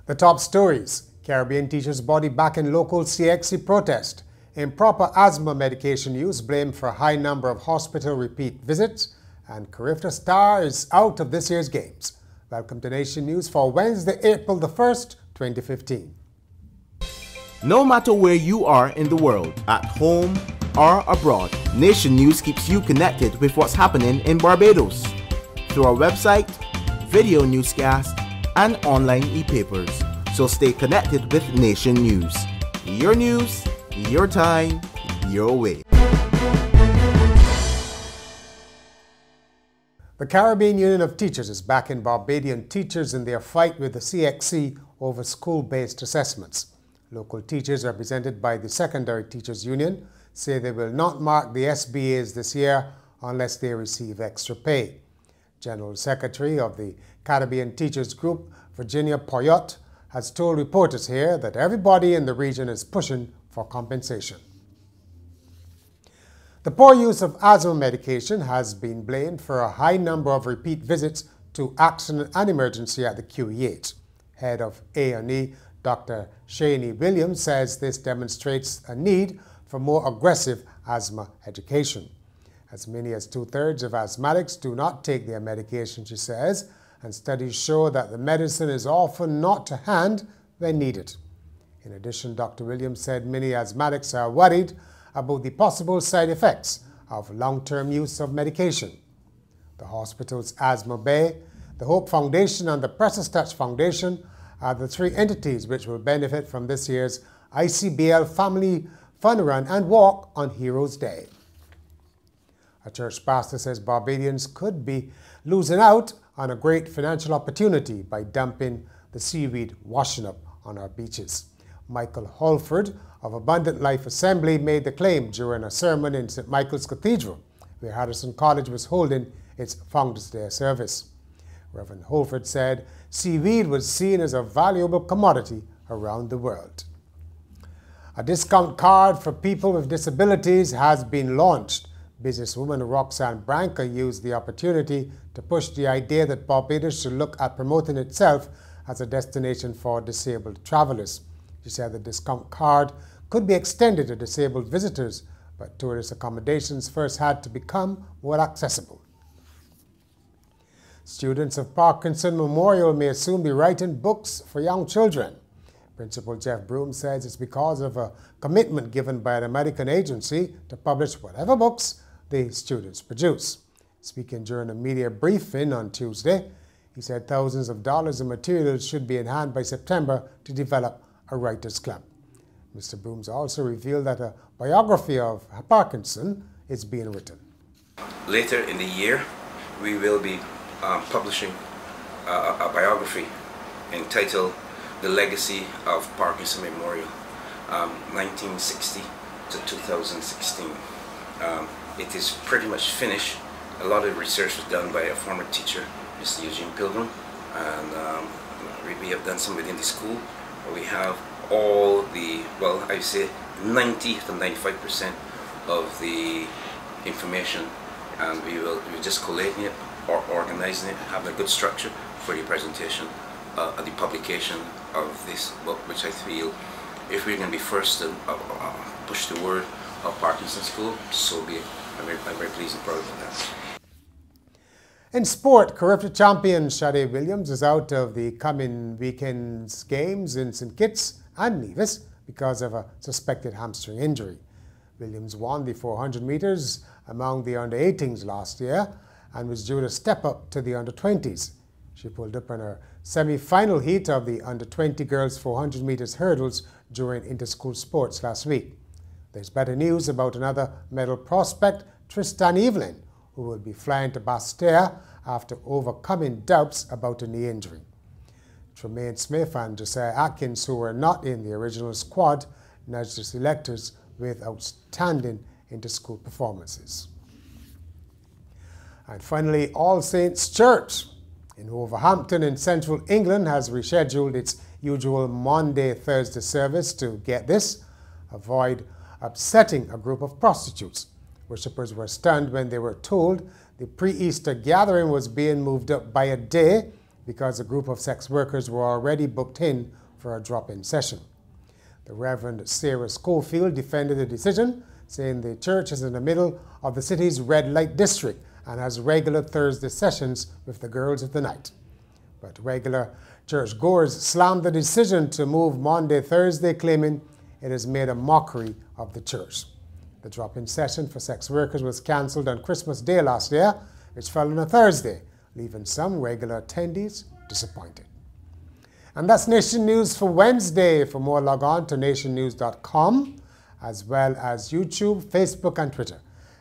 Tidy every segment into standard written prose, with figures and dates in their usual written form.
The top stories: Caribbean teachers body back in local CXC protest, improper asthma medication use blamed for a high number of hospital repeat visits, and Carifta star is out of this year's games. Welcome to Nation News for Wednesday, April the 1st, 2015. No matter where you are in the world, at home or abroad, Nation News keeps you connected with what's happening in Barbados through our website, video newscast, and online e-papers. So stay connected with Nation News. News, your time, your way. The Caribbean Union of Teachers is backing Barbadian teachers in their fight with the CXC over school-based assessments. Local teachers, represented by the Secondary Teachers Union, say they will not mark the SBAs this year unless they receive extra pay. General Secretary of the Caribbean Teachers Group, Virginia Poyot, has told reporters here that everybody in the region is pushing for compensation. The poor use of asthma medication has been blamed for a high number of repeat visits to accident and emergency at the QE8. Head of A&E, Dr. Shani Williams, says this demonstrates a need for more aggressive asthma education. As many as 2/3 of asthmatics do not take their medication, she says, and studies show that the medicine is often not to hand when needed. In addition, Dr. Williams said many asthmatics are worried about the possible side effects of long-term use of medication. The hospital's Asthma Bay, the Hope Foundation, and the Precious Touch Foundation are the three entities which will benefit from this year's ICBL Family Fun Run and Walk on Heroes Day. A church pastor says Barbadians could be losing out on a great financial opportunity by dumping the seaweed washing up on our beaches. Michael Holford of Abundant Life Assembly made the claim during a sermon in St. Michael's Cathedral, where Harrison College was holding its Founders' Day service. Reverend Holford said seaweed was seen as a valuable commodity around the world. A discount card for people with disabilities has been launched. Businesswoman Roxanne Branca used the opportunity to push the idea that Barbados should look at promoting itself as a destination for disabled travelers. She said the discount card could be extended to disabled visitors, but tourist accommodations first had to become more accessible. Students of Parkinson Memorial may soon be writing books for young children. Principal Jeff Broom says it's because of a commitment given by an American agency to publish whatever books the students produce. Speaking during a media briefing on Tuesday, he said thousands of dollars in materials should be in hand by September to develop a writers' club. Mr. Brooms also revealed that a biography of Parkinson is being written. Later in the year, we will be publishing a biography entitled The Legacy of Parkinson Memorial, 1960 to 2016. It is pretty much finished. A lot of research was done by a former teacher, Mr. Eugene Pilgrim, and we have done some within the school. We have all the, well, I say 90 to 95% of the information, and we're just collating it or organizing it, having a good structure for the presentation, the publication of this book, which I feel if we're going to be first to push the word of Parkinson School, so be it. I'm very pleased and proud of that. In sport, Carifta champion Shade Williams is out of the coming weekend's games in St. Kitts and Nevis because of a suspected hamstring injury. Williams won the 400 metres among the under-18s last year and was due to step up to the under-20s. She pulled up in her semi-final heat of the under-20 girls 400 metres hurdles during inter-school sports last week. There's better news about another medal prospect, Tristan Evelyn, who will be flying to Basseterre after overcoming doubts about a knee injury. Tremaine Smith and Josiah Atkins, who were not in the original squad, nudged the selectors with outstanding inter-school performances. And finally, All Saints Church in Wolverhampton in central England has rescheduled its usual Monday-Thursday service to, get this, avoid upsetting a group of prostitutes. Worshippers were stunned when they were told the pre-Easter gathering was being moved up by a day because a group of sex workers were already booked in for a drop-in session. The Reverend Sarah Schofield defended the decision, saying the church is in the middle of the city's red light district and has regular Thursday sessions with the girls of the night. But regular churchgoers slammed the decision to move Monday, Thursday, claiming it has made a mockery of the church. The drop-in session for sex workers was cancelled on Christmas Day last year, which fell on a Thursday, leaving some regular attendees disappointed. And that's Nation News for Wednesday. For more, log on to nationnews.com, as well as YouTube, Facebook, and Twitter.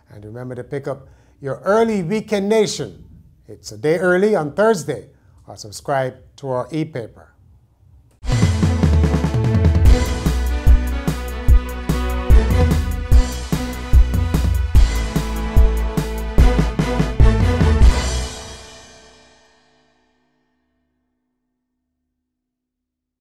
And remember to pick up your early Weekend Nation. It's a day early on Thursday, or subscribe to our e-paper.